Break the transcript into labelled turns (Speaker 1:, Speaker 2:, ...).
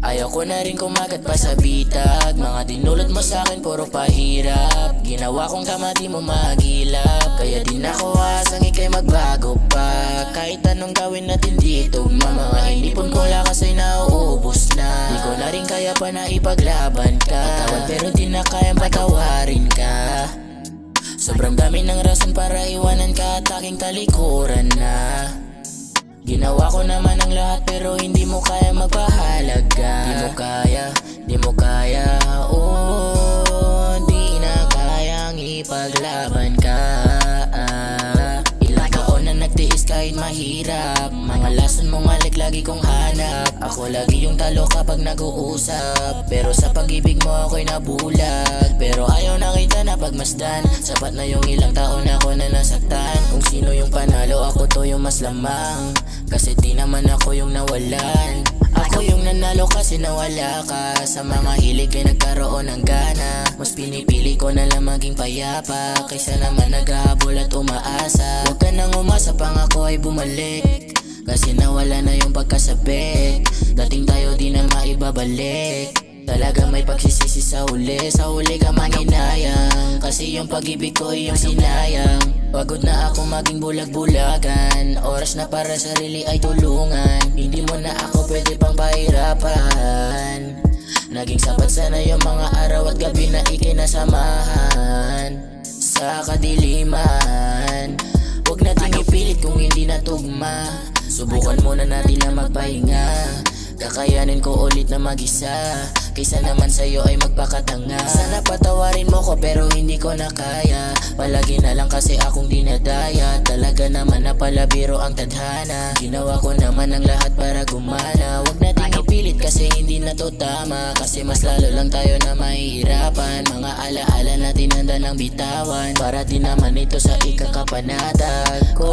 Speaker 1: Ayaw ko na rin kumagat pa sa bitag. Mga dinulot mo sa'kin puro pahirap. Ginawa kong tama di mo magilap. Kaya di na ko asang ika'y magbago pa. Kahit anong gawin natin dito, mga inipon kong lakas ay nauubos na. Di ko na rin kaya pa na ipaglaban ka. Patawad pero di na kayang patawarin ka. Sobrang dami ng rason para iwanan ka at aking talikuran na. Ginawa ko naman ang lahat pero hindi mo kaya magpahalaga. Di mo kaya, oh, di na kayang ipaglaban ka. Ilang taon na nagtiis kahit mahirap. Mga lason mong malik lagi kong hanap. Ako lagi yung talo kapag nag-uusap. Pero sa pag-ibig mo ako'y nabulag. Pero ayaw na kita na pagmasdan. Sapat na yung ilang taon ako na nasaktan. Kung sino yung panalo, ako to yung mas lamang. Kasi di naman ako yung nawalan. Ako yung nanalo kasi nawala ka. Sa mga hilig ay nagkaroon ng gana. Mas pinipili ko na lang maging payapa kaysa naman naghahabol at umaasa. Huwag ka nang umasa pang ako ay bumalik. Kasi nawala na yung pagkasabik. Dating tayo di na maibabalik. Talagang may pagsisisi sa huli. Sa huli ka manginayang. Kasi yung pag-ibig ko ay yung sinayang. Pagod na ako maging bulag-bulagan. Oras na para sarili ay tulungan. Hindi mo na ako pwede pang pahirapan. Naging sapat sana yung mga araw at gabi na ikinasamahan. Sa kadiliman, huwag nating ipilit kung hindi natugma. Subukan muna natin na magpahinga. Kakayanin ko ulit na mag-isa. Kaysa naman sa'yo ay magpakatanga. Sana patawarin mo ko pero hindi ko na kaya. Palagi na lang kasi akong dinadaya. Talaga naman na pala biro ang tadhana. Ginawa ko naman ang lahat para gumana. Huwag nating ipilit kasi hindi na to tama. Kasi mas lalo lang tayo na mahihirapan. Mga alaala natin handa ng bitawan. Para din naman ito sa ikakapanatag ko.